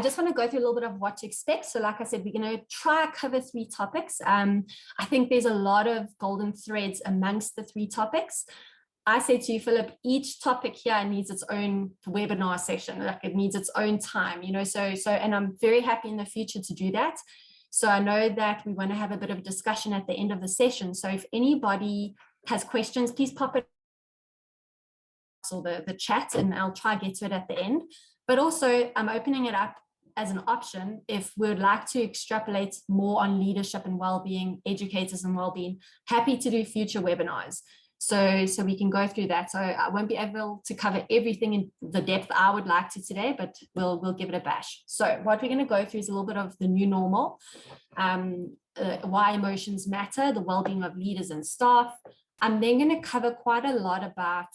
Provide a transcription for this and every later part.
just want to go through a little bit of what to expect. So like I said, we're going to try cover 3 topics. I think there's a lot of golden threads amongst the 3 topics. I say to you, Philip, each topic here needs its own webinar session, like it needs its own time, and I'm very happy in the future to do that. So I know that we want to have a bit of a discussion at the end of the session. So if anybody has questions, please pop it or the chat, and I'll try to get to it at the end. But also I'm opening it up as an option if we would like to extrapolate more on leadership and well-being, educators and well-being. Happy to do future webinars. So we can go through that. So I won't be able to cover everything in the depth I would like to today, but we'll give it a bash. So what we're going to go through is a little bit of the new normal, why emotions matter, the well-being of leaders and staff. I'm then going to cover quite a lot about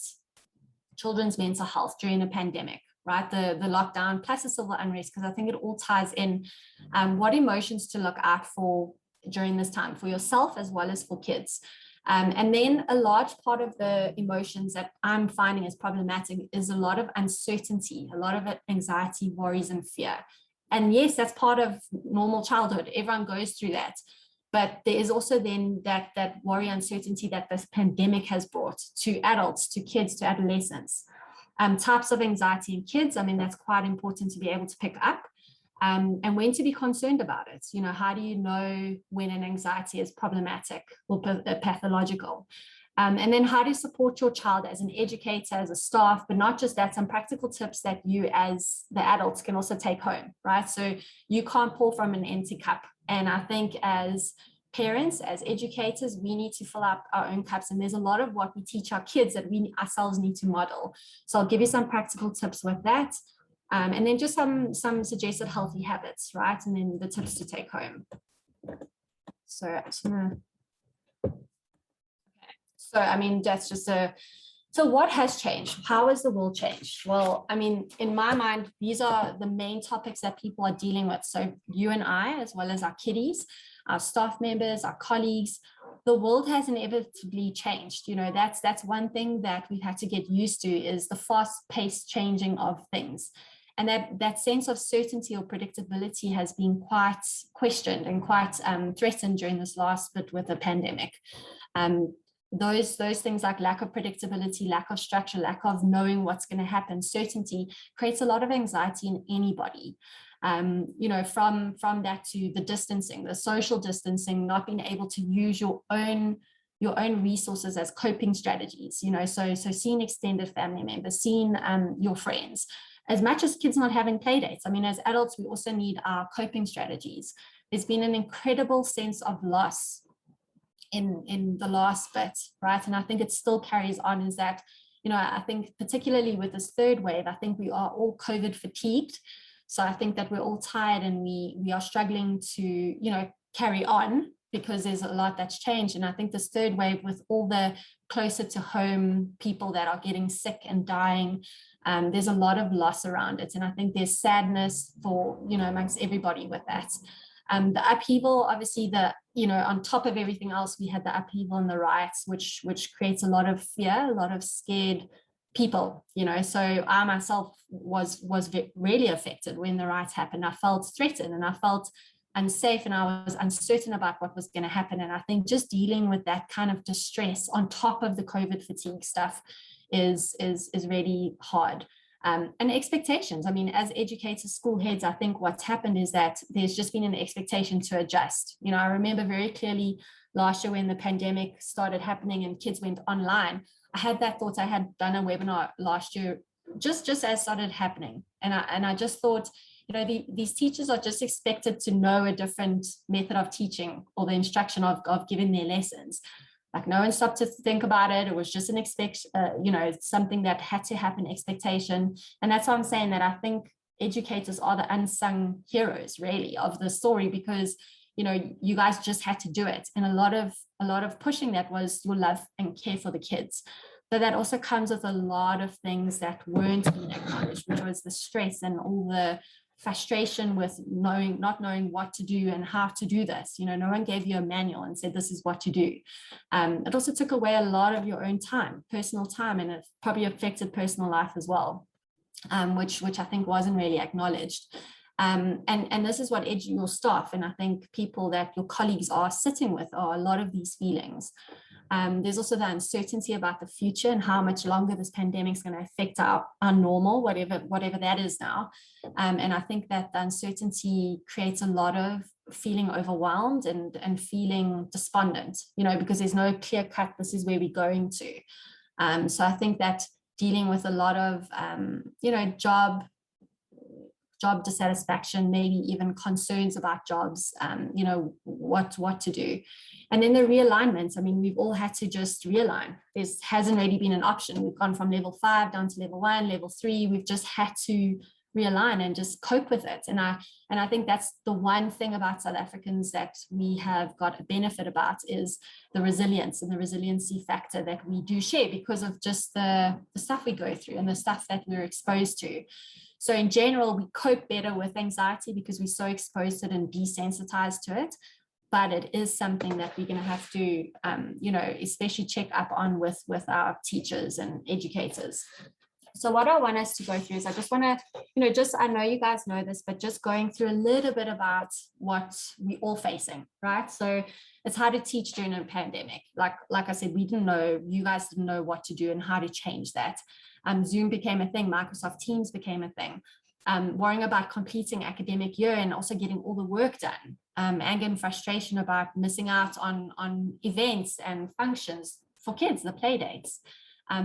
children's mental health during the pandemic, right? The lockdown plus the civil unrest, because I think it all ties in what emotions to look out for during this time for yourself as well as for kids. And then a large part of the emotions that I'm finding is problematic is a lot of uncertainty, a lot of anxiety, worries, and fear. And yes, that's part of normal childhood. Everyone goes through that. But there is also then that worry, uncertainty that this pandemic has brought to adults, to kids, to adolescents. Types of anxiety in kids, I mean, that's quite important to be able to pick up. And when to be concerned about it. How do you know when an anxiety is problematic or pathological? And then how to support your child as an educator, as a staff, but not just that, some practical tips that you as the adults can also take home, right? So you can't pour from an empty cup. And I think as parents, as educators, we need to fill up our own cups. And there's a lot of what we teach our kids that we ourselves need to model. So I'll give you some practical tips with that. And then just some suggested healthy habits, right? And then the tips to take home. So I just want to, so I mean, that's just so what has changed? How has the world changed? Well, I mean, in my mind, these are the main topics that people are dealing with. So you and I, as well as our kiddies, our staff members, our colleagues, the world has inevitably changed. That's one thing that we've had to get used to is the fast-paced changing of things. And that sense of certainty or predictability has been quite questioned and quite threatened during this last bit with the pandemic. Those things like lack of predictability, lack of structure, lack of knowing what's going to happen, certainty creates a lot of anxiety in anybody. From that to the distancing, the social distancing, not being able to use your own resources as coping strategies, so seeing extended family members, seeing your friends. As much as kids not having play dates, I mean, as adults, we also need our coping strategies. There's been an incredible sense of loss in the last bit, right? And I think it still carries on is that, I think particularly with this third wave, I think we are all COVID fatigued. So I think that we're all tired and we are struggling to, carry on because there's a lot that's changed. And I think this third wave with all the closer to home people that are getting sick and dying, there's a lot of loss around it. And I think there's sadness for, amongst everybody with that. The upheaval, obviously, on top of everything else, we had the upheaval and the riots, which creates a lot of fear, a lot of scared people, So I myself was really affected when the riots happened. I felt threatened and I felt unsafe and I was uncertain about what was going to happen. And I think just dealing with that kind of distress on top of the COVID fatigue stuff is really hard. And expectations. I mean, as educators, school heads, I think what's happened is that there's just been an expectation to adjust. I remember very clearly last year when the pandemic started happening and kids went online, I had that thought. I had done a webinar last year just as started happening. And I just thought, these teachers are just expected to know a different method of teaching or the instruction of giving their lessons. Like no one stopped to think about it. It was just something that had to happen, expectation. And that's why I'm saying that I think educators are the unsung heroes really of the story because, you guys just had to do it. And a lot of pushing that was your love and care for the kids. But that also comes with a lot of things that weren't being acknowledged, which was the stress and all the frustration with not knowing what to do and how to do this. No one gave you a manual and said, this is what to do. It also took away a lot of your own time, personal time, and it probably affected personal life as well, which I think wasn't really acknowledged. And this is what your staff, and I think people that your colleagues are sitting with, are a lot of these feelings. There's also the uncertainty about the future and how much longer this pandemic is going to affect our normal, whatever that is now. And I think that the uncertainty creates a lot of feeling overwhelmed and feeling despondent, because there's no clear cut, this is where we're going to. So I think that dealing with a lot of, job dissatisfaction, maybe even concerns about jobs, what to do. And then the realignment. I mean, we've all had to just realign. There hasn't really been an option. We've gone from level 5 down to level 1, level 3. We've just had to realign and just cope with it. And I think that's the one thing about South Africans that we have got a benefit about, is the resilience and the resiliency factor that we do share because of just the stuff we go through and the stuff that we're exposed to. So in general, we cope better with anxiety because we're so exposed to it and desensitized to it. But it is something that we're going to have to, especially check up on with our teachers and educators. So what I want us to go through is, I just want to, I know you guys know this, but just going through a little bit about what we're all facing, right? So it's how to teach during a pandemic. Like I said, we didn't know, you guys didn't know what to do and how to change that. Zoom became a thing, Microsoft Teams became a thing. Worrying about completing academic year and also getting all the work done. Anger and frustration about missing out on events and functions for kids, the play dates.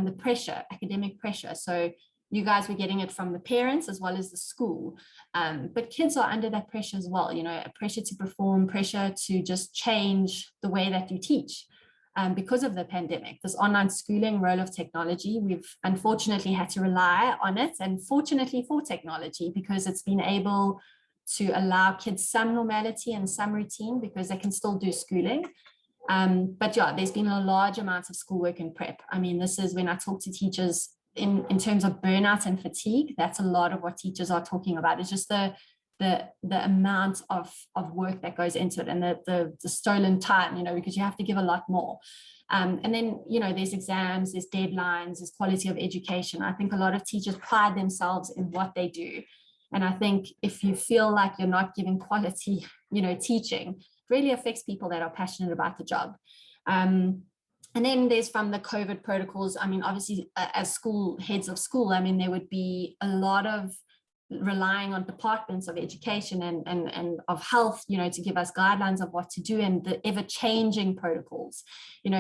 The pressure, academic pressure. So you guys were getting it from the parents as well as the school. But kids are under that pressure as well, a pressure to perform, pressure to just change the way that you teach. Because of the pandemic, this online schooling, role of technology, we've unfortunately had to rely on it, and fortunately for technology, because it's been able to allow kids some normality and some routine because they can still do schooling. But yeah, there's been a large amount of schoolwork and prep. I mean, this is when I talk to teachers in terms of burnout and fatigue, that's a lot of what teachers are talking about. It's just the amount of work that goes into it and the stolen time, because you have to give a lot more. And then, there's exams, there's deadlines, there's quality of education. I think a lot of teachers pride themselves in what they do. And I think if you feel like you're not giving quality, teaching, it really affects people that are passionate about the job. And then there's from the COVID protocols. I mean, obviously, as heads of school, I mean, there would be a lot of relying on departments of education and of health, to give us guidelines of what to do, and the ever-changing protocols,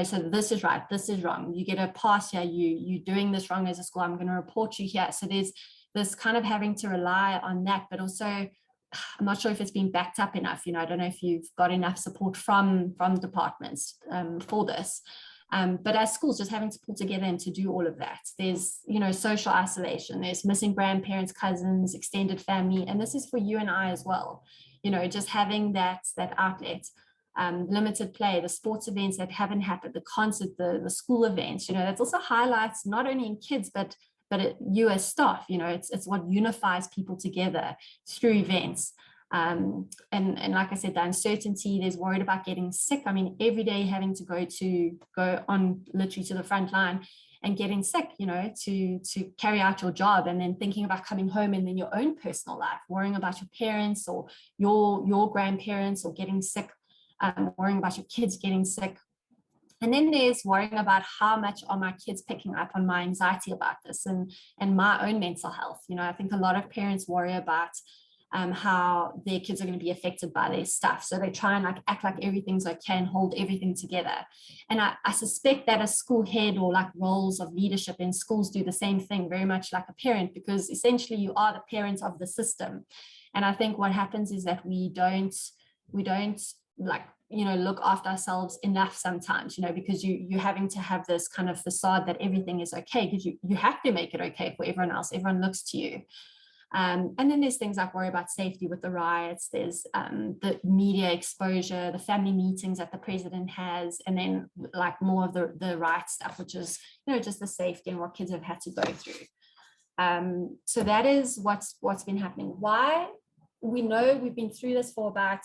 so this is right, this is wrong, you get a pass here, you're doing this wrong as a school, I'm going to report you here. So there's this kind of having to rely on that, but also I'm not sure if it's been backed up enough. I don't know if you've got enough support from departments for this. But as schools, just having to pull together and to do all of that. There's, social isolation, there's missing grandparents, cousins, extended family. And this is for you and I as well, just having that outlet, limited play, the sports events that haven't happened, the concert, the school events, that's also highlights not only in kids, but you as staff, it's what unifies people together through events. And like I said, the uncertainty, there's worried about getting sick. I mean, every day having to go on literally to the front line and getting sick, to carry out your job, and then thinking about coming home and then your own personal life, worrying about your parents or your grandparents or getting sick, worrying about your kids getting sick. And then there's worrying about how much are my kids picking up on my anxiety about this and my own mental health. I think a lot of parents worry about how their kids are going to be affected by their stuff. So they try and act like everything's okay and hold everything together. And I suspect that a school head or roles of leadership in schools do the same thing, very much like a parent, because essentially you are the parent of the system. And I think what happens is that we don't look after ourselves enough sometimes, because you're having to have this kind of facade that everything is okay, because you have to make it okay for everyone else. Everyone looks to you. And then there's things like worry about safety with the riots, there's the media exposure, the family meetings that the president has, and then more of the riot stuff, which is, just the safety and what kids have had to go through. So that is what's been happening. Why? We know we've been through this for about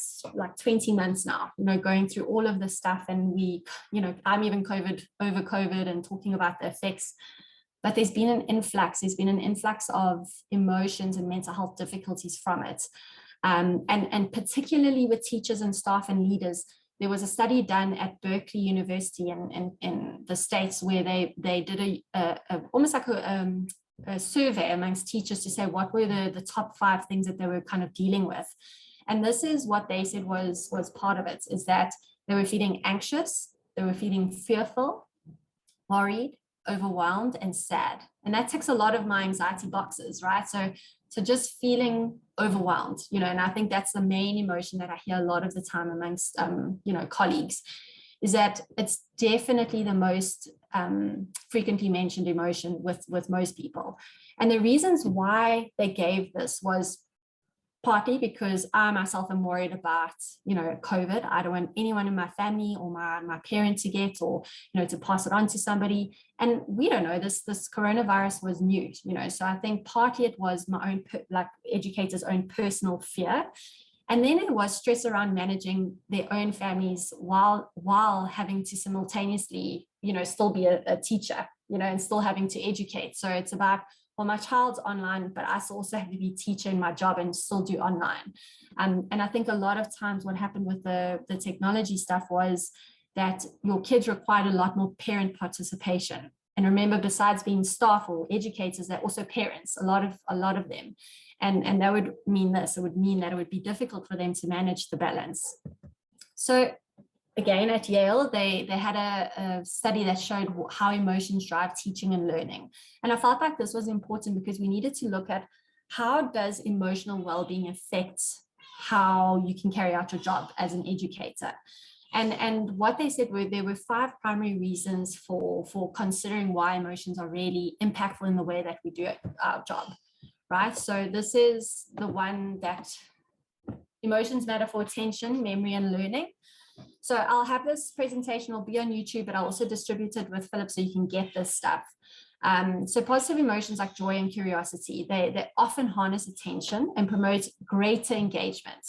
20 months now, going through all of this stuff. And I'm even over COVID and talking about the effects. but there's been an influx of emotions and mental health difficulties from it. And particularly with teachers and staff and leaders. There was a study done at Berkeley University in the States where they did almost like a survey amongst teachers to say what were the top 5 things that they were kind of dealing with. And this is what they said was part of it, is that they were feeling anxious, they were feeling fearful, worried, overwhelmed, and sad. And that ticks a lot of my anxiety boxes, right? So just feeling overwhelmed, and I think that's the main emotion that I hear a lot of the time amongst, colleagues, is that it's definitely the most frequently mentioned emotion with most people. And the reasons why they gave this was partly because I myself am worried about, COVID. I don't want anyone in my family or my parent to get, or, to pass it on to somebody. And we don't know, this coronavirus was new, so I think partly it was my own, educators' own personal fear. And then it was stress around managing their own families while having to simultaneously, still be a teacher, and still having to educate. So it's about, well, my child's online, but I also have to be teacher in my job and still do online. And I think a lot of times what happened with the technology stuff was that your kids required a lot more parent participation. And remember, besides being staff or educators, they're also parents, a lot of them. And that would mean this, it would mean that it would be difficult for them to manage the balance. So again, at Yale, they had a study that showed how emotions drive teaching and learning. And I felt like this was important because we needed to look at how does emotional well-being affect how you can carry out your job as an educator. And what they said were there were 5 primary reasons for considering why emotions are really impactful in the way that we do our job, right? So this is the one that emotions matter for attention, memory, and learning. So I'll have this presentation, will be on YouTube, but I'll also distribute it with Philip so you can get this stuff. So positive emotions like joy and curiosity, they often harness attention and promote greater engagement.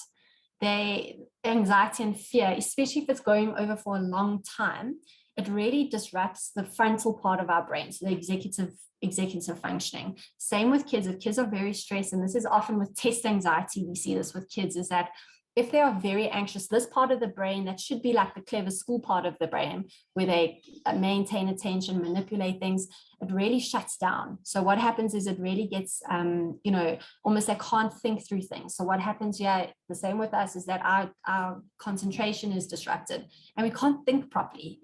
Anxiety and fear, especially if it's going over for a long time, it really disrupts the frontal part of our brain, so the executive functioning. Same with kids. If kids are very stressed, and this is often with test anxiety, we see this with kids, is that if they are very anxious, this part of the brain that should be like the clever school part of the brain, where they maintain attention, manipulate things, it really shuts down. So what happens is it really gets, almost they can't think through things. So what happens here, the same with us, is that our concentration is disrupted and we can't think properly.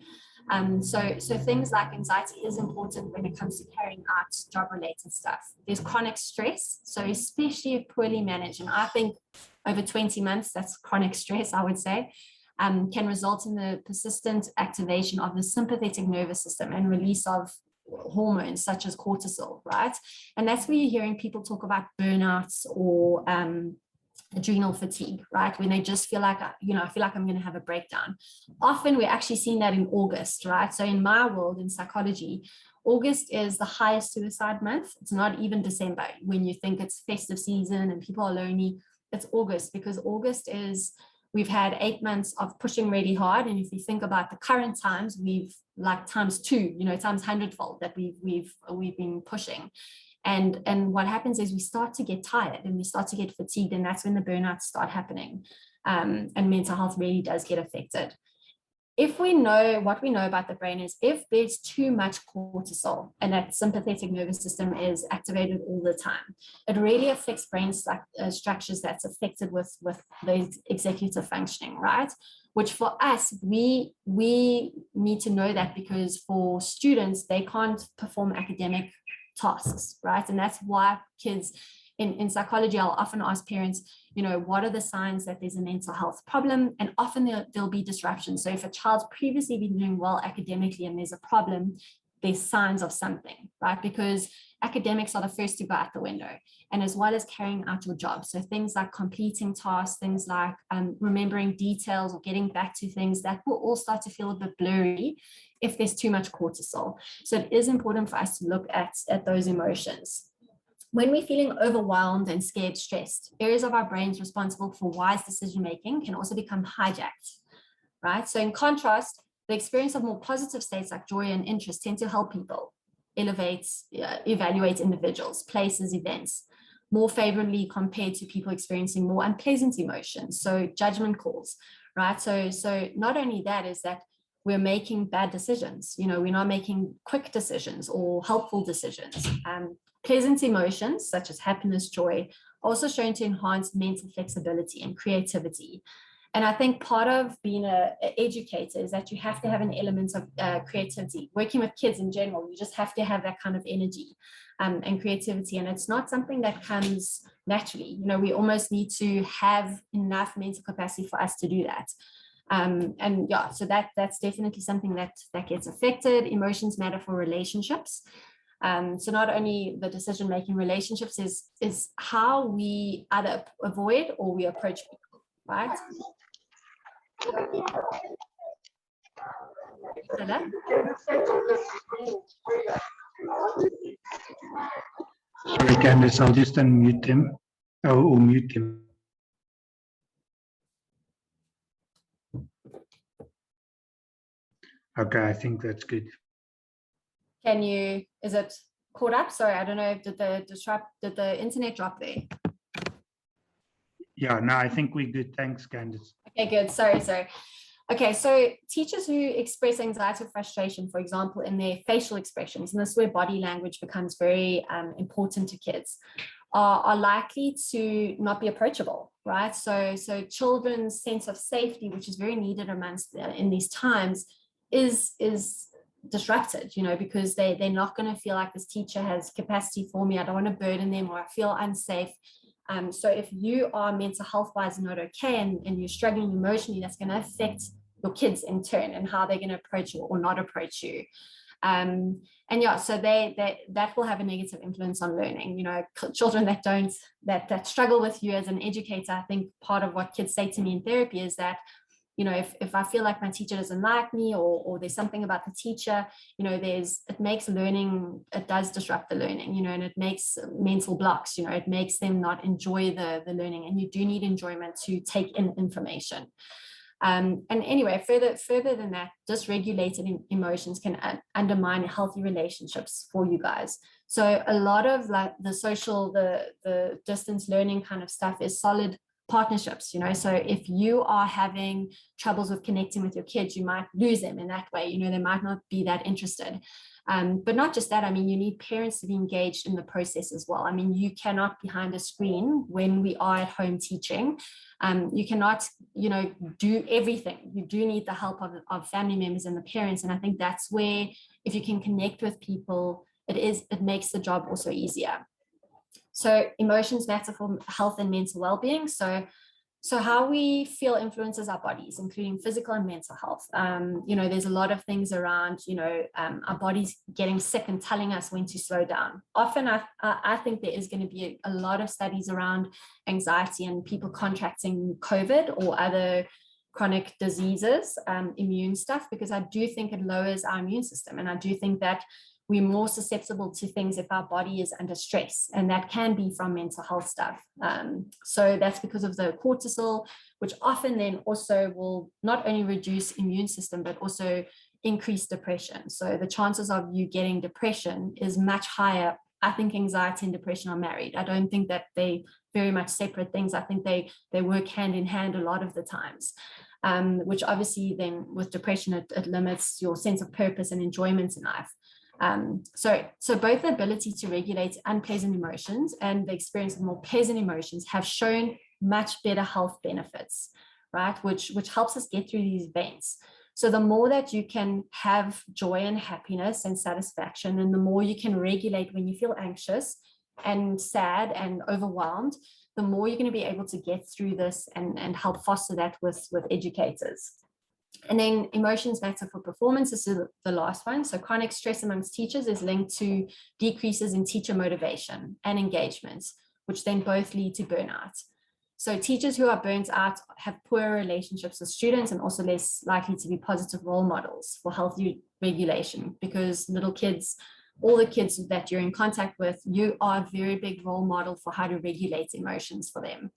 So things like anxiety is important when it comes to carrying out job-related stuff. There's chronic stress, so especially if poorly managed, and I think over 20 months, that's chronic stress, I would say, can result in the persistent activation of the sympathetic nervous system and release of hormones such as cortisol, right? And that's where you're hearing people talk about burnouts or adrenal fatigue, right? When they just feel like, I feel like I'm going to have a breakdown. Often we're actually seeing that in August, right? So in my world, in psychology, August is the highest suicide month. It's not even December when you think it's festive season and people are lonely. It's August, because August is, we've had 8 months of pushing really hard. And if you think about the current times, we've like times 2, times 100-fold that we've been pushing. And what happens is we start to get tired and we start to get fatigued, and that's when the burnouts start happening. And mental health really does get affected. If we know what we know about the brain is if there's too much cortisol and that sympathetic nervous system is activated all the time, it really affects brain structures that's affected with the executive functioning, right? Which for us, we need to know that, because for students, they can't perform academic tasks, right? And that's why kids in psychology, I'll often ask parents, what are the signs that there's a mental health problem? And often there'll be disruptions. So if a child's previously been doing well academically and there's a problem, there's signs of something, right? Because academics are the first to go out the window, and as well as carrying out your job. So things like completing tasks, things like remembering details or getting back to things, that will all start to feel a bit blurry if there's too much cortisol. So it is important for us to look at those emotions. When we're feeling overwhelmed and scared, stressed, areas of our brains responsible for wise decision-making can also become hijacked, right? So in contrast, the experience of more positive states like joy and interest tend to help people. evaluate individuals, places, events more favorably compared to people experiencing more unpleasant emotions. So judgment calls, right? So not only that is that we're making bad decisions, we're not making quick decisions or helpful decisions. Pleasant emotions such as happiness, joy, also shown to enhance mental flexibility and creativity. And I think part of being an educator is that you have to have an element of creativity. Working with kids in general, you just have to have that kind of energy and creativity. And it's not something that comes naturally. We almost need to have enough mental capacity for us to do that. And yeah, so that's definitely something that gets affected. Emotions matter for relationships. So not only the decision-making relationships is how we either avoid or we approach people, right? Sorry, Candice, I'll just unmute them or mute them. Okay, I think that's good. Is it caught up? Sorry, I don't know, did the internet drop there? Yeah, no, I think we're good. Thanks, Candice. Okay, good. Sorry. Okay, so teachers who express anxiety or frustration, for example, in their facial expressions, and this is where body language becomes very important to kids, are likely to not be approachable, right? So children's sense of safety, which is very needed amongst in these times, is disrupted, because they're not going to feel like this teacher has capacity for me. I don't want to burden them, or I feel unsafe. So if you are mental health wise not okay and you're struggling emotionally, that's going to affect your kids in turn and how they're going to approach you or not approach you. And yeah, so that will have a negative influence on learning. Children that struggle with you as an educator, I think part of what kids say to me in therapy is that, if I feel like my teacher doesn't like me or there's something about the teacher, it makes learning, it does disrupt the learning, and it makes mental blocks, it makes them not enjoy the learning, and you do need enjoyment to take in information. And anyway, further than that, dysregulated emotions can undermine healthy relationships for you guys. So a lot of like the distance learning kind of stuff is solid partnerships, so if you are having troubles with connecting with your kids, you might lose them in that way, they might not be that interested. But not just that, you need parents to be engaged in the process as well. You cannot behind a screen when we are at home teaching. You cannot, do everything. You do need the help of family members and the parents. And I think that's where, if you can connect with people, it makes the job also easier. So emotions matter for health and mental well-being. So how we feel influences our bodies, including physical and mental health. There's a lot of things around, our bodies getting sick and telling us when to slow down. Often I think there is going to be a lot of studies around anxiety and people contracting COVID or other chronic diseases, immune stuff, because I do think it lowers our immune system. And I do think that we're more susceptible to things if our body is under stress, and that can be from mental health stuff. So that's because of the cortisol, which often then also will not only reduce immune system, but also increase depression. So the chances of you getting depression is much higher. I think anxiety and depression are married. I don't think that they very much separate things. I think they work hand in hand a lot of the times, which obviously then with depression, it limits your sense of purpose and enjoyment in life. So both the ability to regulate unpleasant emotions and the experience of more pleasant emotions have shown much better health benefits, right? Which helps us get through these events. So the more that you can have joy and happiness and satisfaction, and the more you can regulate when you feel anxious and sad and overwhelmed, the more you're going to be able to get through this and help foster that with educators. And then emotions matter for performance. This is the last one. So chronic stress amongst teachers is linked to decreases in teacher motivation and engagement, which then both lead to burnout. So teachers who are burnt out have poorer relationships with students and also less likely to be positive role models for healthy regulation, because little kids, all the kids that you're in contact with, you are a very big role model for how to regulate emotions for them.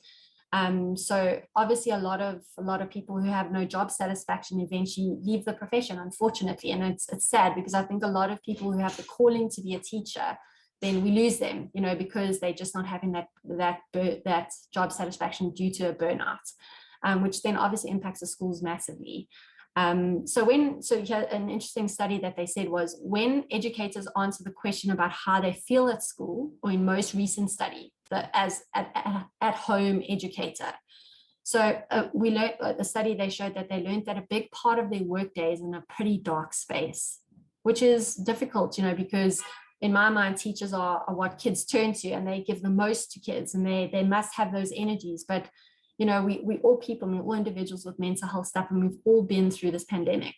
So obviously a lot of people who have no job satisfaction eventually leave the profession, unfortunately. And it's sad, because I think a lot of people who have the calling to be a teacher, then we lose them, because they're just not having that job satisfaction due to a burnout, which then obviously impacts the schools massively. So here, an interesting study that they said was, when educators answer the question about how they feel at school, or in most recent study, as at home educator. So we learned the study, they showed that they learned that a big part of their workday is in a pretty dark space, which is difficult, because in my mind, teachers are what kids turn to, and they give the most to kids, and they must have those energies. But we all people, we're all individuals with mental health stuff, and we've all been through this pandemic.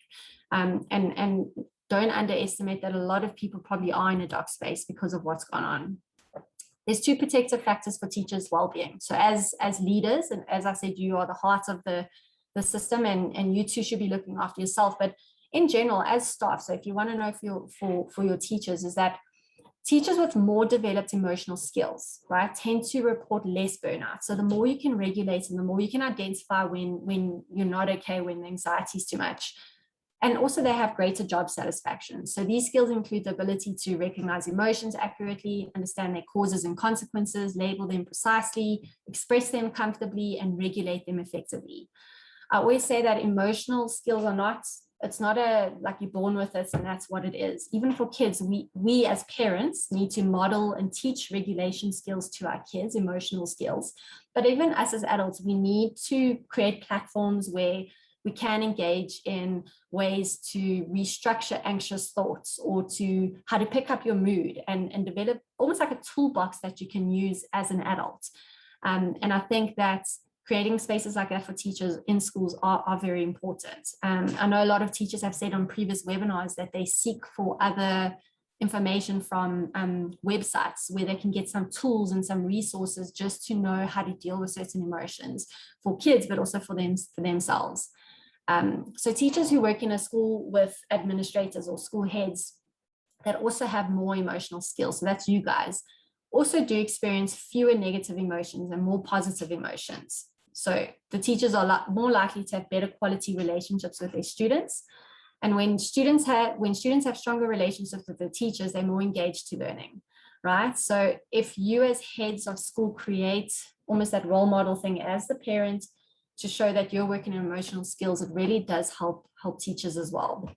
And don't underestimate that a lot of people probably are in a dark space because of what's gone on. There's two protective factors for teachers' well-being. So as leaders, and as I said, you are the heart of the system, and you too should be looking after yourself. But in general, as staff, so if you want to know for your teachers, is that teachers with more developed emotional skills, right, tend to report less burnout. So the more you can regulate, and the more you can identify when you're not okay, when the anxiety is too much. And also they have greater job satisfaction. So these skills include the ability to recognize emotions accurately, understand their causes and consequences, label them precisely, express them comfortably, and regulate them effectively. I always say that emotional skills are not, it's not like you're born with it and that's what it is. Even for kids, we as parents need to model and teach regulation skills to our kids, emotional skills. But even us as adults, we need to create platforms where we can engage in ways to restructure anxious thoughts, or to how to pick up your mood, and develop almost like a toolbox that you can use as an adult. And I think that creating spaces like that for teachers in schools are very important. I know a lot of teachers have said on previous webinars that they seek for other information from websites where they can get some tools and some resources just to know how to deal with certain emotions for kids, but also for themselves. So teachers who work in a school with administrators or school heads that also have more emotional skills, so that's you guys, also do experience fewer negative emotions and more positive emotions. So the teachers are more likely to have better quality relationships with their students. And when students have stronger relationships with the teachers, they're more engaged to learning, right? So if you as heads of school create almost that role model thing as the parent, to show that you're working on emotional skills, it really does help teachers as well.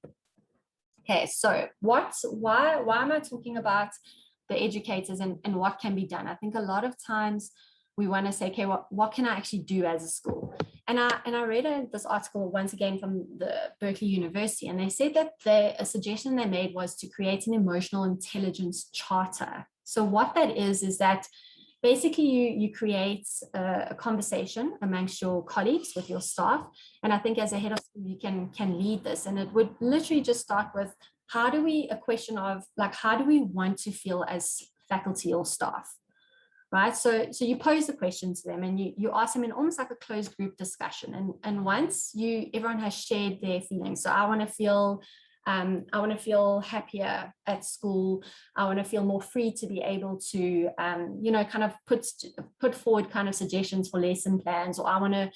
Okay, so why am I talking about the educators and what can be done? I think a lot of times we want to say, okay, what can I actually do as a school? And I read this article once again from the Berkeley University, and they said that a suggestion they made was to create an emotional intelligence charter. So what that is that basically you create a conversation amongst your colleagues, with your staff. And I think as a head of school, you can lead this. And it would literally just start with, how do we want to feel as faculty or staff, right? So you pose the question to them, and you ask them in almost like a closed group discussion. And once everyone has shared their feelings. So I want to feel happier at school. I want to feel more free to be able to, kind of put forward kind of suggestions for lesson plans, or I want to,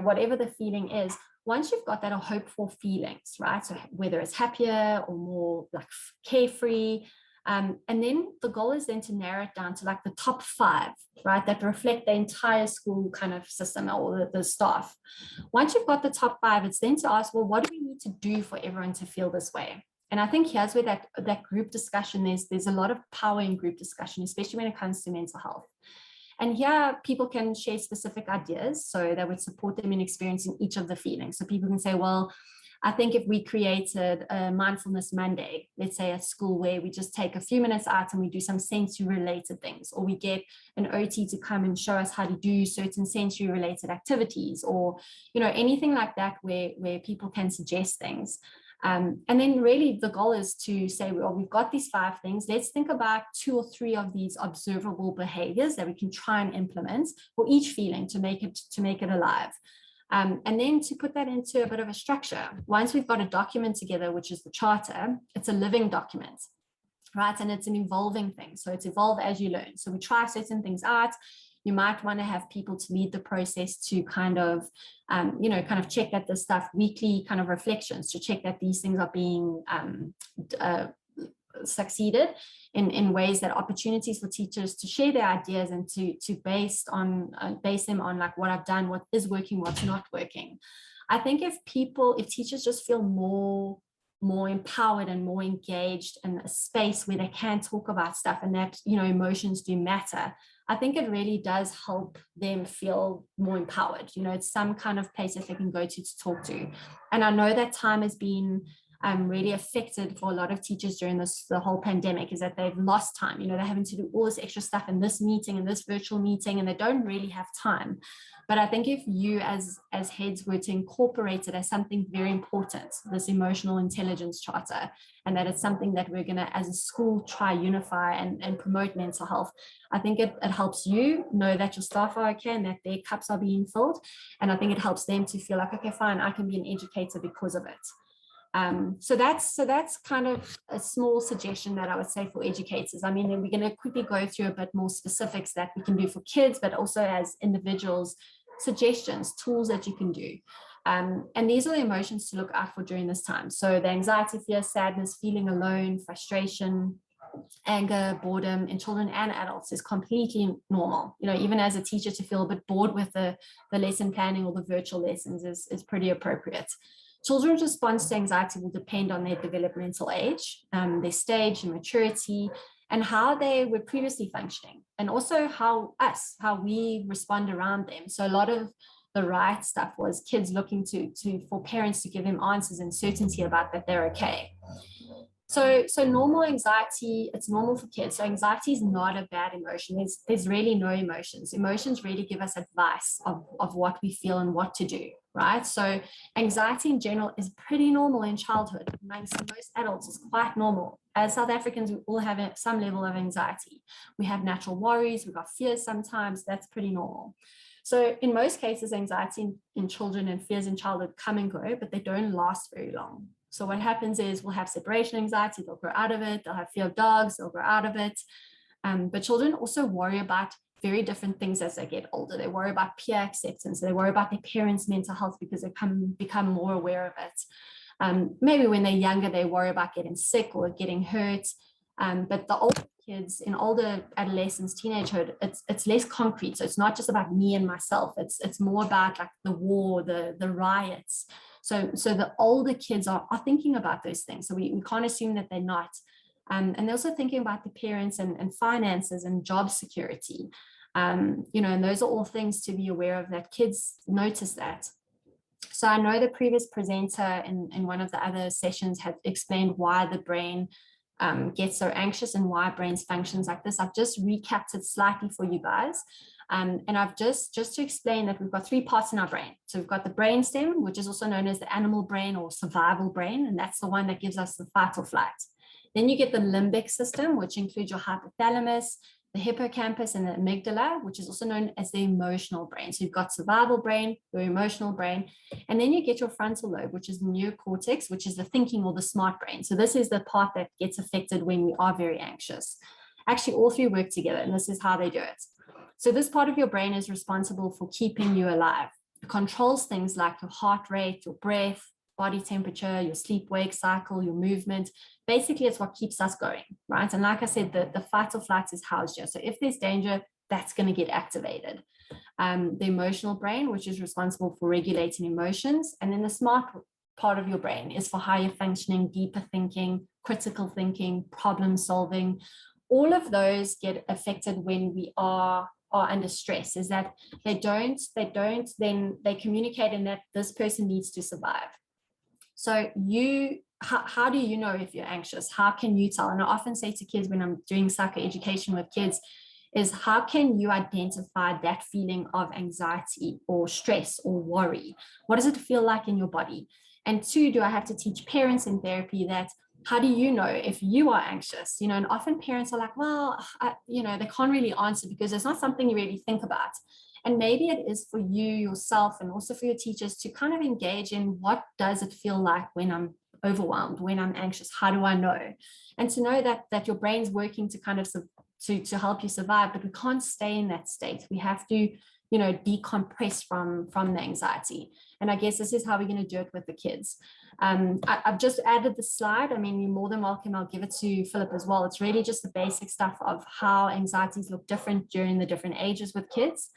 whatever the feeling is. Once you've got that, or hope for feelings, right? So whether it's happier or more like carefree, and then the goal is then to narrow it down to like the top 5, right, that reflect the entire school kind of system, or the staff. Once you've got the top 5, it's then to ask, well, what do we need to do for everyone to feel this way? And I think here's where that group discussion, there's a lot of power in group discussion, especially when it comes to mental health. And here people can share specific ideas so that would support them in experiencing each of the feelings. So people can say, well, I think if we created a mindfulness Monday, let's say at school, where we just take a few minutes out and we do some sensory related things, or we get an OT to come and show us how to do certain sensory related activities, or, anything like that, where people can suggest things. And then really the goal is to say, well, we've got these 5 things. Let's think about 2 or 3 of these observable behaviors that we can try and implement for each feeling to make it alive. And then to put that into a bit of a structure. Once we've got a document together, which is the charter, it's a living document, right? And it's an evolving thing. So it's evolve as you learn. So we try certain things out. You might want to have people to lead the process to kind of, kind of check that this stuff, weekly kind of reflections to check that these things are being succeeded in ways that opportunities for teachers to share their ideas and to base them on like what I've done, what is working, what's not working. I think if teachers just feel more empowered and more engaged in a space where they can talk about stuff and that, emotions do matter, I think it really does help them feel more empowered. It's some kind of place that they can go to talk to. And I know that time has been really affected for a lot of teachers during the whole pandemic, is that they've lost time. They're having to do all this extra stuff in this meeting and this virtual meeting, and they don't really have time. But I think if you as heads were to incorporate it as something very important, this emotional intelligence charter, and that it's something that we're going to, as a school, try unify and promote mental health, I think it helps you know that your staff are okay and that their cups are being filled. And I think it helps them to feel like, okay, fine, I can be an educator because of it. So that's kind of a small suggestion that I would say for educators. I mean, we're going to quickly go through a bit more specifics that we can do for kids, but also as individuals, suggestions, tools that you can do. And these are the emotions to look out for during this time. So the anxiety, fear, sadness, feeling alone, frustration, anger, boredom in children and adults is completely normal. Even as a teacher, to feel a bit bored with the lesson planning or the virtual lessons is pretty appropriate. Children's response to anxiety will depend on their developmental age, their stage and maturity, and how they were previously functioning, and also how we respond around them. So a lot of the right stuff was kids looking for parents to give them answers and certainty about that they're okay. So normal anxiety, it's normal for kids. So anxiety is not a bad emotion. There's really no emotions. Emotions really give us advice of what we feel and what to do, right? So anxiety in general is pretty normal in childhood. Amongst most adults, it's quite normal. As South Africans, we all have some level of anxiety. We have natural worries, we've got fears sometimes, that's pretty normal. So in most cases, anxiety in children and fears in childhood come and go, but they don't last very long. So what happens is we'll have separation anxiety, they'll grow out of it, they'll have fear of dogs, they'll grow out of it. But children also worry about very different things as they get older. They worry about peer acceptance, they worry about their parents' mental health because they become more aware of it. Maybe when they're younger, they worry about getting sick or getting hurt. But the older kids, in older adolescence, teenagehood, it's less concrete. So it's not just about me and myself. It's more about like the war, the riots. So the older kids are thinking about those things. So we can't assume that they're not. And they're also thinking about the parents and finances and job security. And those are all things to be aware of, that kids notice that. So I know the previous presenter in one of the other sessions had explained why the brain gets so anxious and why brains functions like this. I've just recapped it slightly for you guys. And I've just to explain that we've got three parts in our brain. So we've got the brainstem, which is also known as the animal brain or survival brain, and that's the one that gives us the fight or flight. Then you get the limbic system, which includes your hypothalamus, the hippocampus, and the amygdala, which is also known as the emotional brain. So you've got survival brain, your emotional brain, and then you get your frontal lobe, which is the neocortex, which is the thinking or the smart brain. So this is the part that gets affected when we are very anxious. Actually, all three work together, and this is how they do it. So this part of your brain is responsible for keeping you alive. It controls things like your heart rate, your breath, body temperature, your sleep-wake cycle, your movement. Basically, it's what keeps us going, right? And like I said, the fight or flight is housed here. So if there's danger, that's going to get activated. The emotional brain, which is responsible for regulating emotions. And then the smart part of your brain is for higher functioning, deeper thinking, critical thinking, problem solving. All of those get affected when we are under stress, is that they communicate in that this person needs to survive. So how do you know if you're anxious? How can you tell? And I often say to kids when I'm doing psychoeducation with kids is, how can you identify that feeling of anxiety or stress or worry? What does it feel like in your body? And two, do I have to teach parents in therapy that, how do you know if you are anxious? And often parents are like, well, they can't really answer because it's not something you really think about. And maybe it is for you yourself and also for your teachers to kind of engage in, what does it feel like when I'm overwhelmed, when I'm anxious? How do I know? And to know that your brain's working to kind of to help you survive, but we can't stay in that state. We have to, you know, decompress from the anxiety. And I guess this is how we're going to do it with the kids. I've just added the slide. I mean, you're more than welcome. I'll give it to Philip as well. It's really just the basic stuff of how anxieties look different during the different ages with kids.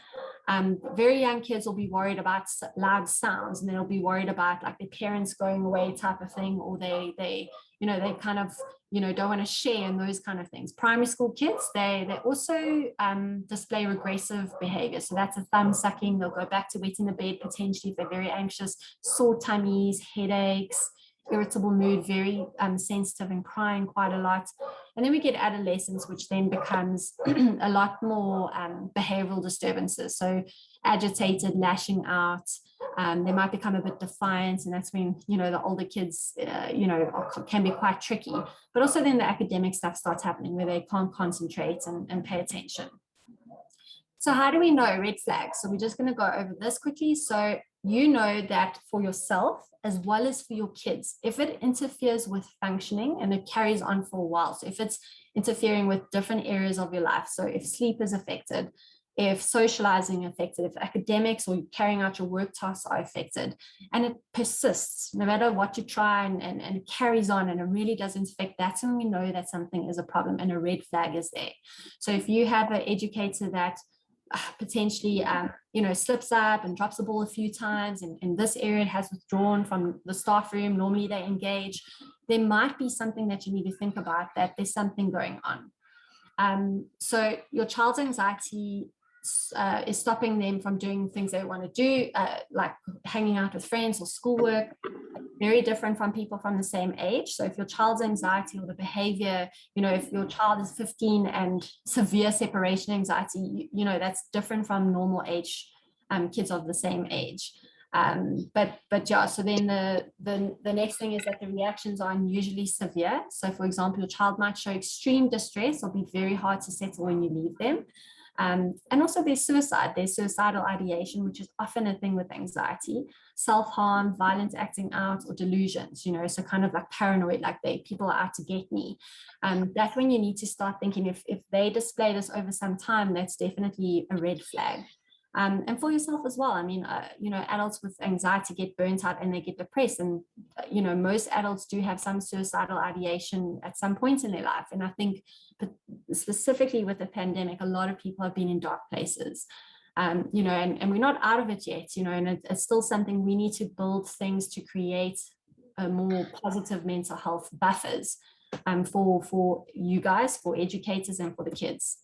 Very young kids will be worried about loud sounds, and they'll be worried about like their parents going away type of thing, or they you know, they kind of, you know, don't want to share and those kind of things. Primary school kids, they also display regressive behavior. So that's a thumb sucking. They'll go back to wetting the bed potentially if they're very anxious, sore tummies, headaches, irritable mood, very sensitive and crying quite a lot. And then we get adolescence, which then becomes a lot more behavioral disturbances. So agitated, lashing out. They might become a bit defiant, and that's when, you know, the older kids, you know, can be quite tricky. But also then the academic stuff starts happening where they can't concentrate and pay attention. So how do we know red flags? So we're just going to go over this quickly. So you know that for yourself as well as for your kids, if it interferes with functioning and it carries on for a while, so if it's interfering with different areas of your life, so if sleep is affected, if socializing affected, if academics or carrying out your work tasks are affected, and it persists, no matter what you try, and it carries on and it really doesn't affect, that's when we know that something is a problem and a red flag is there. So if you have an educator that potentially, you know, slips up and drops the ball a few times, and in this area it has withdrawn from the staff room, normally they engage, there might be something that you need to think about, that there's something going on. So your child's anxiety is stopping them from doing things they want to do, like hanging out with friends or schoolwork. Very different from people from the same age. So if your child's anxiety or the behavior, you know, if your child is 15 and severe separation anxiety, you know, that's different from normal age kids of the same age. But yeah, so then the next thing is that the reactions are unusually severe. So for example, your child might show extreme distress or be very hard to settle when you leave them. And also there's suicidal ideation, which is often a thing with anxiety, self-harm, violent acting out, or delusions, you know, so kind of like paranoid, like people are out to get me. That's when you need to start thinking, if they display this over some time, that's definitely a red flag. And for yourself as well. I mean, you know, adults with anxiety get burnt out and they get depressed. And, you know, most adults do have some suicidal ideation at some point in their life. And I think specifically with the pandemic, a lot of people have been in dark places, you know, and we're not out of it yet, you know, and it's still something we need to build things to create a more positive mental health buffers for you guys, for educators, and for the kids.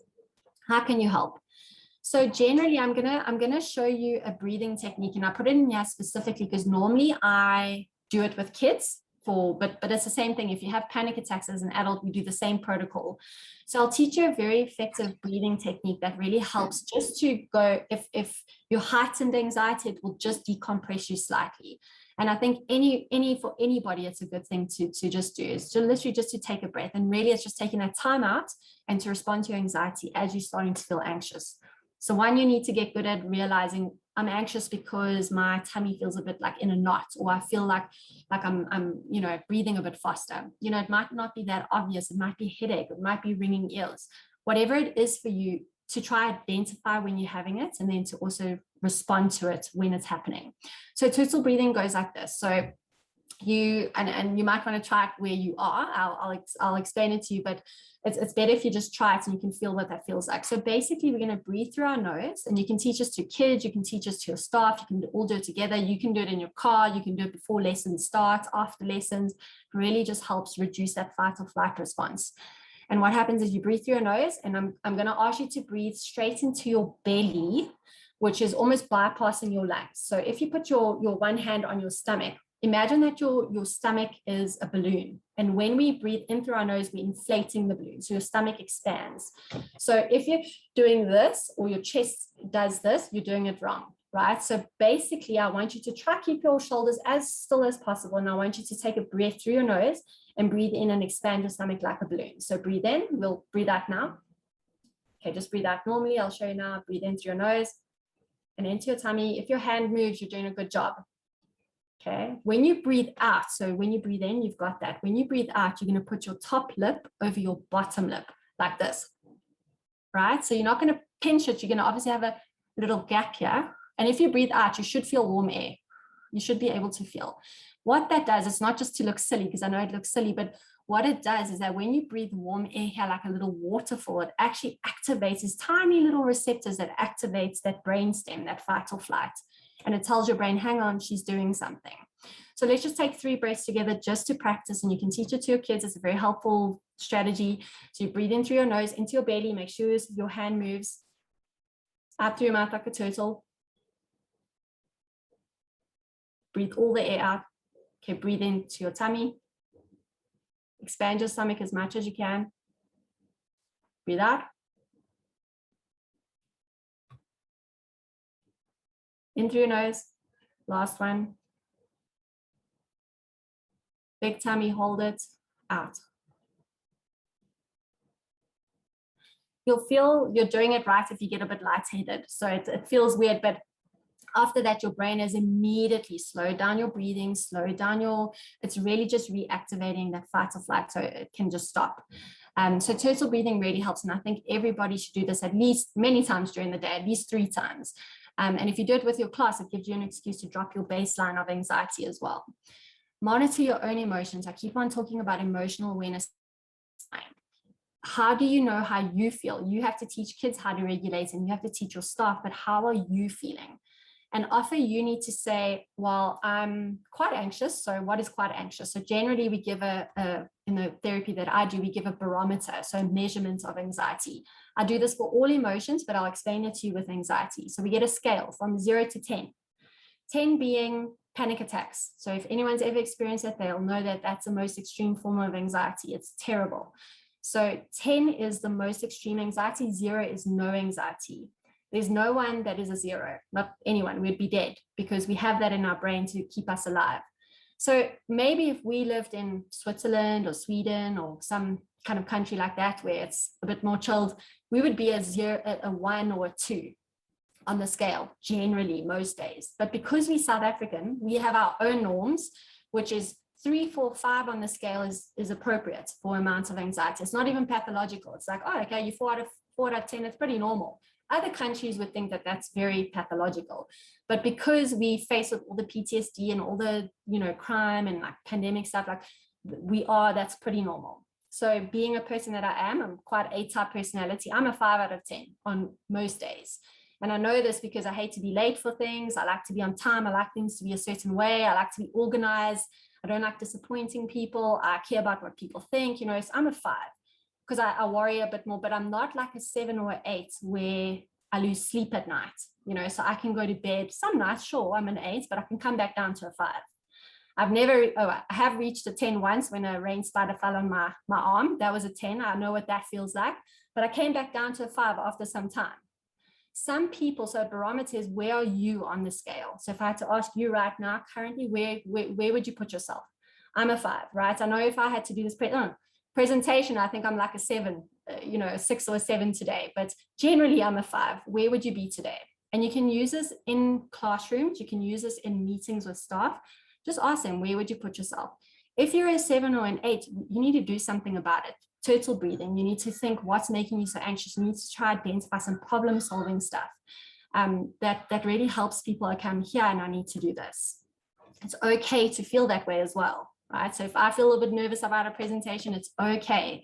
How can you help? So generally, I'm gonna show you a breathing technique, and I put it in here specifically because normally I do it with kids, but it's the same thing. If you have panic attacks as an adult, we do the same protocol. So I'll teach you a very effective breathing technique that really helps just to go, if you're heightened anxiety, it will just decompress you slightly. And I think for anybody, it's a good thing to just do, is to literally just to take a breath. And really it's just taking that time out and to respond to your anxiety as you're starting to feel anxious. So one, you need to get good at realizing I'm anxious because my tummy feels a bit like in a knot, or I feel like I'm, you know, breathing a bit faster. You know, it might not be that obvious. It might be headache. It might be ringing ears. Whatever it is for you, to try identify when you're having it, and then to also respond to it when it's happening. So total breathing goes like this. So you might want to try it where you are. I'll explain it to you, but it's better if you just try it and you can feel what that feels like. So basically, we're going to breathe through our nose, and you can teach this to kids, you can teach this to your staff, you can all do it together. You can do it in your car, you can do it before lessons start, after lessons. It really just helps reduce that fight or flight response. And what happens is you breathe through your nose, and I'm going to ask you to breathe straight into your belly, which is almost bypassing your lungs. So if you put your one hand on your stomach, imagine that your stomach is a balloon. And when we breathe in through our nose, we're inflating the balloon. So your stomach expands. So if you're doing this, or your chest does this, you're doing it wrong, right? So basically, I want you to try to keep your shoulders as still as possible. And I want you to take a breath through your nose and breathe in and expand your stomach like a balloon. So breathe in, we'll breathe out now. Okay, just breathe out normally. I'll show you now. Breathe in through your nose and into your tummy. If your hand moves, you're doing a good job. Okay, when you breathe out, so when you breathe in, you've got that. When you breathe out, you're going to put your top lip over your bottom lip like this. right? So you're not going to pinch it. You're going to obviously have a little gap here. And if you breathe out, you should feel warm air. You should be able to feel. What that does, it's not just to look silly, because I know it looks silly, but what it does is that when you breathe warm air here, like a little waterfall, it actually activates these tiny little receptors that activates that brainstem, that fight or flight. And it tells your brain, hang on, she's doing something. So let's just take 3 breaths together just to practice, and you can teach it to your kids. It's a very helpful strategy. So you breathe in through your nose, into your belly, make sure your hand moves out through your mouth like a turtle. Breathe all the air out. Okay, breathe into your tummy. Expand your stomach as much as you can. Breathe out. In through your nose. Last one. Big tummy, hold it, out. You'll feel you're doing it right if you get a bit lightheaded. So it feels weird, but after that, your brain has immediately slowed down your breathing, slowed down it's really just reactivating that fight or flight, so it can just stop. So turtle breathing really helps, and I think everybody should do this at least many times during the day, at least 3 times. And if you do it with your class, it gives you an excuse to drop your baseline of anxiety as well. Monitor your own emotions. I keep on talking about emotional awareness. How do you know how you feel? You have to teach kids how to regulate, and you have to teach your staff, but how are you feeling? And often you need to say, well, I'm quite anxious. So what is quite anxious? So generally we give in the therapy that I do, we give a barometer, so a measurement of anxiety. I do this for all emotions, but I'll explain it to you with anxiety. So we get a scale from 0 to 10. 10 being panic attacks. So if anyone's ever experienced that, they'll know that that's the most extreme form of anxiety. It's terrible. So 10 is the most extreme anxiety. 0 is no anxiety. There's no one that is a 0, not anyone. We'd be dead, because we have that in our brain to keep us alive. So maybe if we lived in Switzerland or Sweden or some kind of country like that, where it's a bit more chilled, we would be a 1 or a 2 on the scale, generally most days. But because we're South African, we have our own norms, which is 3, 4, 5 on the scale is appropriate for amounts of anxiety. It's not even pathological. It's like, oh, okay, you 4 out of 10, it's pretty normal. Other countries would think that that's very pathological. But because we face with all the PTSD and all the, crime and like pandemic stuff, like that's pretty normal. So being a person that I'm quite A-type personality. I'm a 5 out of 10 on most days. And I know this because I hate to be late for things. I like to be on time. I like things to be a certain way. I like to be organized. I don't like disappointing people. I care about what people think, so I'm a 5. Because I worry a bit more, but I'm not like a 7 or an 8 where I lose sleep at night, so I can go to bed some nights, sure, I'm an 8, but I can come back down to a 5. I have reached a 10 once when a rain spider fell on my arm. That was a 10. I know what that feels like, but I came back down to a 5 after some time. Some people, so a barometer is, where are you on the scale? So if I had to ask you right now, currently, where would you put yourself? I'm a 5, right? I know if I had to do this presentation, I think I'm like a 7, a 6 or a 7 today, but generally I'm a 5. Where would you be today? And you can use this in classrooms. You can use this in meetings with staff. Just ask them, where would you put yourself? If you're a 7 or an 8, you need to do something about it. Turtle breathing. You need to think, what's making you so anxious? You need to try to identify some problem solving stuff. That really helps people. Okay, I'm here and I need to do this. It's okay to feel that way as well. Right? So if I feel a little bit nervous about a presentation, it's okay.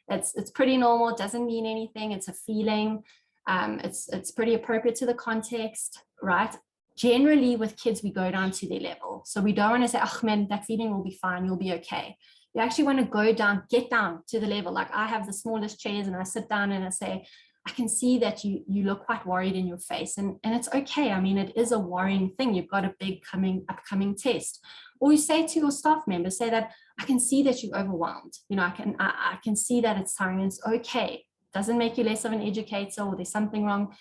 It's pretty normal. It doesn't mean anything. It's a feeling. It's pretty appropriate to the context, right? Generally with kids, we go down to their level. So we don't want to say, oh man, that feeling will be fine. You'll be okay. You actually want to get down to the level. Like I have the smallest chairs and I sit down and I say, I can see that you look quite worried in your face, and it's okay. I mean, it is a worrying thing. You've got a big upcoming test. Or you say to your staff members, say that I can see that you're overwhelmed. I can see that it's tiring. It's okay. It doesn't make you less of an educator or there's something wrong.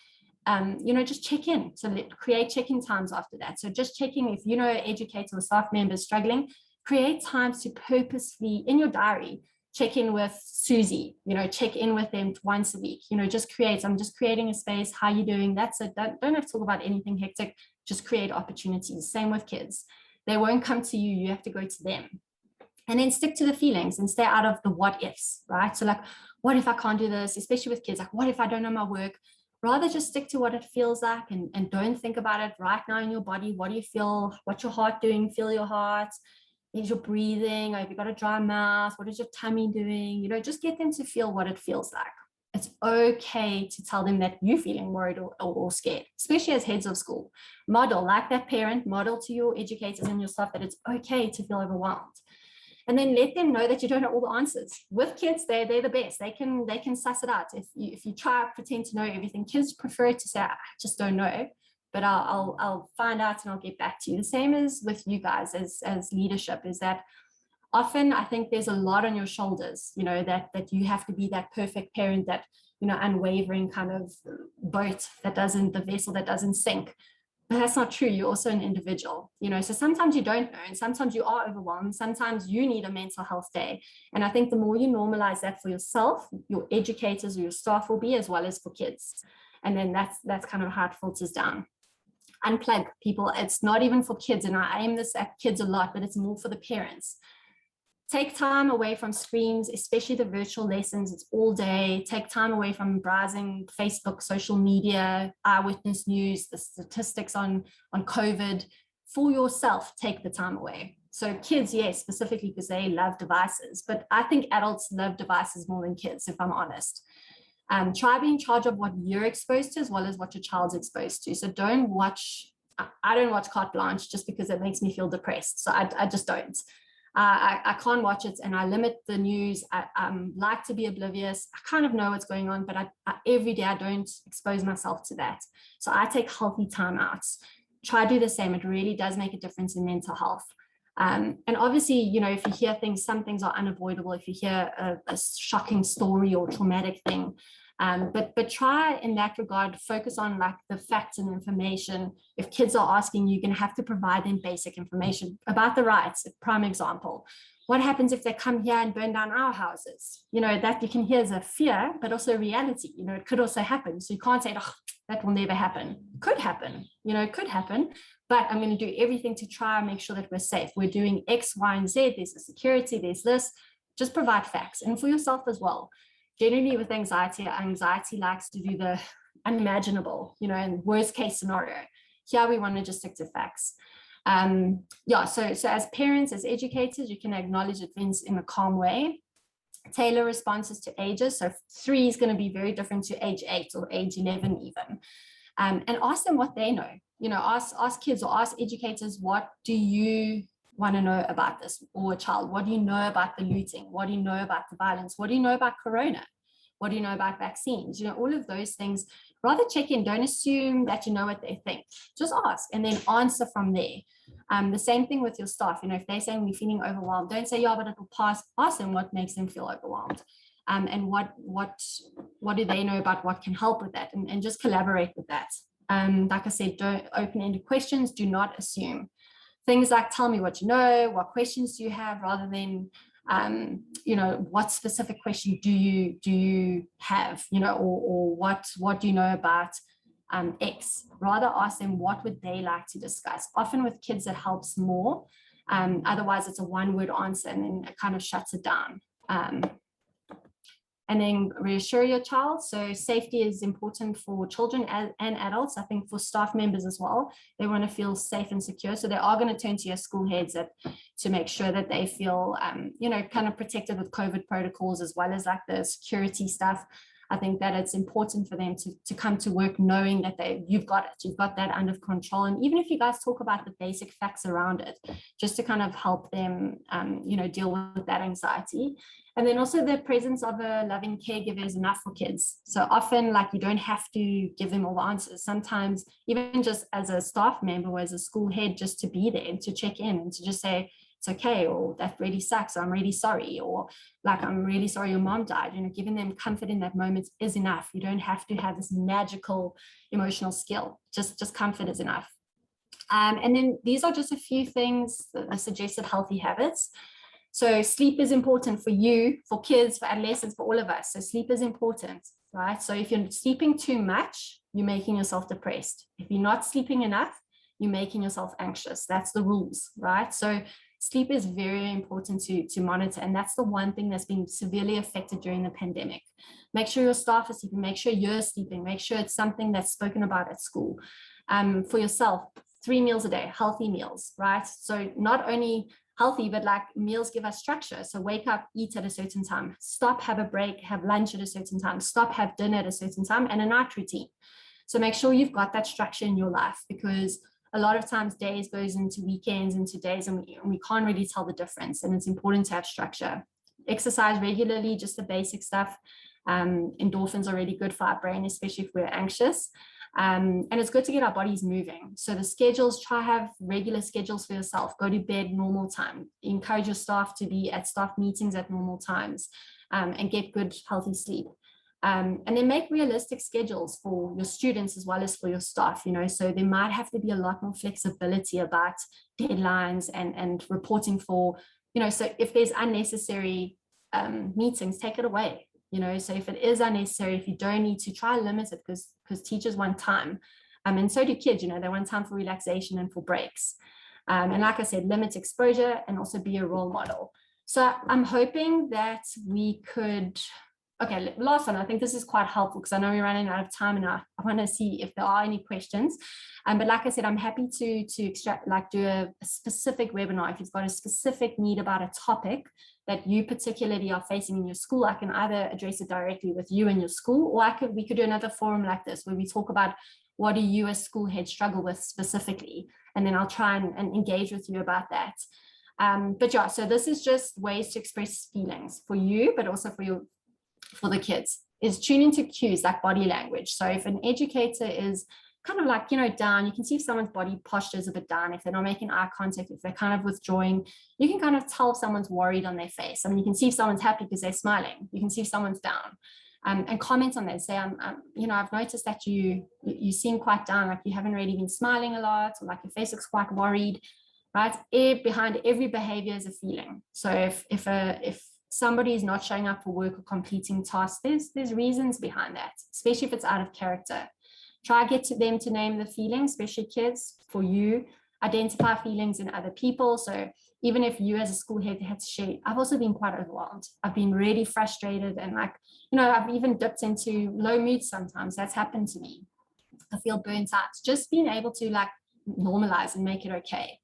Just check in. So create check-in times after that. So just checking if an educator or staff member is struggling, create times to purposefully in your diary, check in with Susie, check in with them once a week, I'm just creating a space. How are you doing? That's it. Don't have to talk about anything hectic. Just create opportunities. Same with kids. They won't come to you. You have to go to them. And then stick to the feelings and stay out of the what ifs, right? So like, what if I can't do this, especially with kids? Like, what if I don't know my work? Rather just stick to what it feels like, and don't think about it right now in your body. What do you feel? What's your heart doing? Feel your heart. Is your breathing? Or have you got a dry mouth? What is your tummy doing? You know, just get them to feel what it feels like. It's okay to tell them that you're feeling worried or scared, especially as heads of school. Model, like that parent, model to your educators and your staff that it's okay to feel overwhelmed. And then let them know that you don't know all the answers. With kids, they're the best. They can suss it out. If you try to pretend to know everything, kids prefer to say, I just don't know, but I'll find out and I'll get back to you. The same as with you guys as leadership, is that often I think there's a lot on your shoulders, you know, that you have to be that perfect parent, that, you know, unwavering kind of boat the vessel that doesn't sink. But that's not true. You're also an individual, you know, so sometimes you don't know, and sometimes you are overwhelmed. Sometimes you need a mental health day. And I think the more you normalize that for yourself, your educators or your staff will be, as well as for kids. And then that's kind of how it filters down. Unplug people. It's not even for kids. And I aim this at kids a lot, but it's more for the parents. Take time away from screens, especially the virtual lessons. It's all day. Take time away from browsing Facebook, social media, eyewitness news, the statistics on COVID. For yourself, take the time away. So kids, yes, specifically because they love devices, but I think adults love devices more than kids, if I'm honest. Try being in charge of what you're exposed to as well as what your child's exposed to. So don't watch, I don't watch carte blanche just because it makes me feel depressed. So I just don't. I can't watch it, and I limit the news. I like to be oblivious. I kind of know what's going on, but every day I don't expose myself to that. So I take healthy timeouts. Try to do the same. It really does make a difference in mental health. And obviously, you know, if you hear things, some things are unavoidable. If you hear a shocking story or traumatic thing, but try in that regard, focus on like the facts and information. If kids are asking, you're going to have to provide them basic information about the rights. A prime example, what happens if they come here and burn down our houses? You know, that you can hear as a fear, but also a reality. You know, it could also happen. So you can't say, oh, that will never happen. It could happen, you know, it could happen, but I'm going to do everything to try and make sure that we're safe. We're doing X, Y, and Z. There's a security, there's this. Just provide facts, and for yourself as well. Generally with anxiety likes to do the unimaginable, you know, and worst case scenario. Here we want to just stick to facts. So as parents, as educators, you can acknowledge events in a calm way. Tailor responses to ages. So 3 is going to be very different to age 8 or age 11 even. And ask them what they know. You know, ask kids or ask educators, what do you want to know about this, or a child? What do you know about the looting? What do you know about the violence? What do you know about corona? What do you know about vaccines? You know, all of those things. Rather check in. Don't assume that you know what they think. Just ask and then answer from there. The same thing with your staff. You know, if they're saying we're feeling overwhelmed, don't say, yeah, but it'll pass. Ask them what makes them feel overwhelmed. And what do they know about what can help with that, and just collaborate with that. Like I said, don't open-ended questions. Do not assume. Things like, tell me what you know, what questions do you have, rather than, you know, what specific question do you have, you know, or what do you know about X. Rather ask them what would they like to discuss. Often with kids, it helps more. Otherwise, it's a one-word answer, and then it kind of shuts it down. And then reassure your child. So safety is important for children and adults. I think for staff members as well, they want to feel safe and secure. So they are going to turn to your school heads to make sure that they feel, you know, kind of protected with COVID protocols, as well as like the security stuff. I think that it's important for them to come to work knowing that you've got that under control. And even if you guys talk about the basic facts around it, just to kind of help them, you know, deal with that anxiety. And then also the presence of a loving caregiver is enough for kids. So often, like, you don't have to give them all the answers. Sometimes even just as a staff member or as a school head, just to be there and to check in and to just say, it's okay, or that really sucks, or I'm really sorry, or like, I'm really sorry your mom died. You know, giving them comfort in that moment is enough. You don't have to have this magical emotional skill. Just comfort is enough. And then these are just a few things, the suggested healthy habits. So sleep is important for you, for kids, for adolescents, for all of us. So sleep is important, right? So if you're sleeping too much, you're making yourself depressed. If you're not sleeping enough, you're making yourself anxious. That's the rules, right? So sleep is very important to monitor. And that's the one thing that's been severely affected during the pandemic. Make sure your staff is sleeping, make sure you're sleeping, make sure it's something that's spoken about at school. For yourself, 3 meals a day, healthy meals, right? So not only healthy, but like meals give us structure. So wake up, eat at a certain time, stop, have a break, have lunch at a certain time, stop, have dinner at a certain time, and a night routine. So make sure you've got that structure in your life, because a lot of times days goes into weekends, into days, and we can't really tell the difference. And it's important to have structure. Exercise regularly, just the basic stuff. Endorphins are really good for our brain, especially if we're anxious. And it's good to get our bodies moving. So the schedules, try have regular schedules for yourself. Go to bed normal time. Encourage your staff to be at staff meetings at normal times, and get good, healthy sleep. And then make realistic schedules for your students as well as for your staff, so there might have to be a lot more flexibility about deadlines and reporting for, so if there's unnecessary meetings, take it away. So if it is unnecessary, if you don't need to, try limit it, because teachers want time, and so do kids. They want time for relaxation and for breaks. And like I said, limit exposure and also be a role model. So I'm hoping that we could. Okay, last one. I think this is quite helpful because I know we're running out of time, and I want to see if there are any questions. But like I said, I'm happy to extract, do a specific webinar. If you've got a specific need about a topic that you particularly are facing in your school, I can either address it directly with you and your school, or we could do another forum like this where we talk about what do you as school heads struggle with specifically, and then I'll try and engage with you about that. But yeah, so this is just ways to express feelings for you, but also for the kids, is tune into cues like body language. So if an educator is kind of down, you can see if someone's body posture is a bit down, if they're not making eye contact, if they're kind of withdrawing, you can kind of tell if someone's worried on their face. I mean, you can see if someone's happy because they're smiling. You can see if someone's down, and comment on that. Say, I've noticed that you seem quite down, like you haven't really been smiling a lot, or like your face looks quite worried, right? Behind every behavior is a feeling. So if somebody is not showing up for work or completing tasks, there's reasons behind that, especially if it's out of character. Try to get to them to name the feelings, especially kids, for you. Identify feelings in other people. So even if you as a school head had to share, I've also been quite overwhelmed. I've been really frustrated, and I've even dipped into low mood sometimes. That's happened to me. I feel burnt out. Just being able to normalize and make it okay.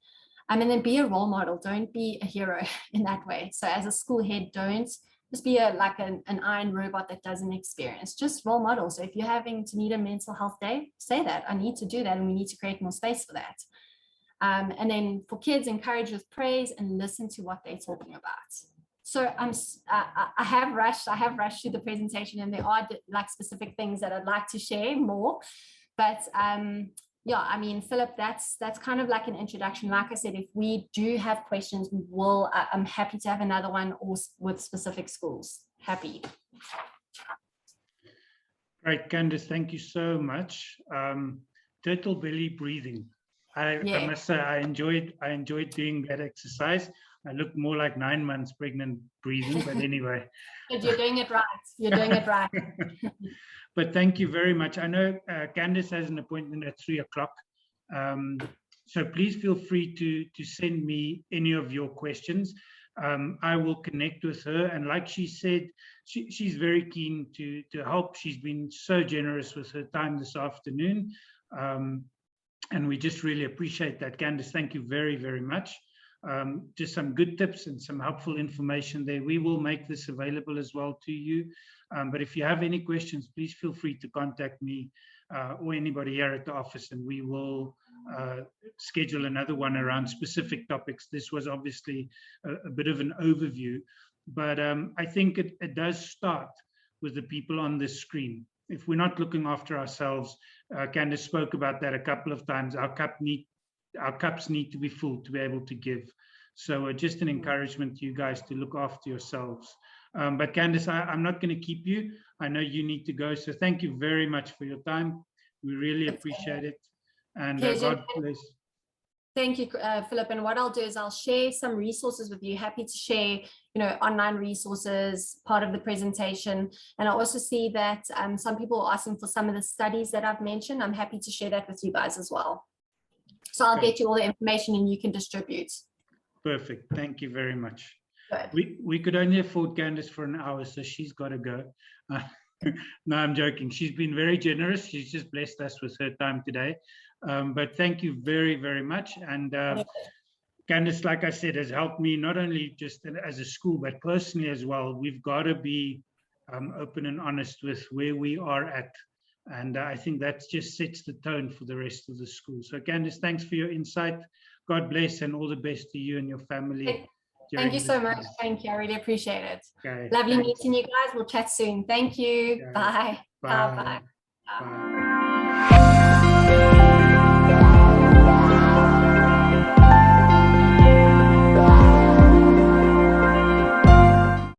And then be a role model. Don't be a hero in that way. So as a school head, don't just be an iron robot that doesn't experience. Just role model. So if you're having to need a mental health day, say that I need to do that, and we need to create more space for that. And then for kids, encourage with praise and listen to what they're talking about. So I have rushed through the presentation, and there are specific things that I'd like to share more, but yeah, I mean, Philip, that's kind of like an introduction. Like I said, if we do have questions, we will. I'm happy to have another one, or with specific schools. Happy. Great, Candice, thank you so much. Turtle belly breathing. I must say, I enjoyed doing that exercise. I look more like 9 months pregnant breathing, but anyway. But you're doing it right. You're doing it right. But thank you very much. I know Candice has an appointment at 3 o'clock. So please feel free to send me any of your questions. I will connect with her. And like she said, she's very keen to help. She's been so generous with her time this afternoon. And we just really appreciate that. Candice, thank you very, very much. Just some good tips and some helpful information there. We will make this available as well to you. But if you have any questions, please feel free to contact me or anybody here at the office, and we will schedule another one around specific topics. This was obviously a bit of an overview, but I think it does start with the people on this screen. If we're not looking after ourselves, Candice spoke about that a couple of times, our cups need to be full to be able to give. So just an encouragement to you guys to look after yourselves. But Candice, I'm not going to keep you. I know you need to go. So thank you very much for your time. We really appreciate it. And God bless. Thank you, Philip. And what I'll do is I'll share some resources with you. Happy to share, online resources, part of the presentation. And I also see that some people are asking for some of the studies that I've mentioned. I'm happy to share that with you guys as well. So I'll get you all the information and you can distribute. Perfect. Thank you very much. Good. We could only afford Candice for an hour, so she's got to go. No, I'm joking. She's been very generous. She's just blessed us with her time today. But thank you very, very much. And Candice, like I said, has helped me not only just as a school, but personally as well. We've got to be open and honest with where we are at. And I think that just sets the tone for the rest of the school. So Candice, thanks for your insight. God bless and all the best to you and your family. Thank you so much. Thank you. I really appreciate it. Okay, Lovely thanks. meeting you guys. We'll chat soon. Thank you. Okay. Bye. Bye. Bye. Bye.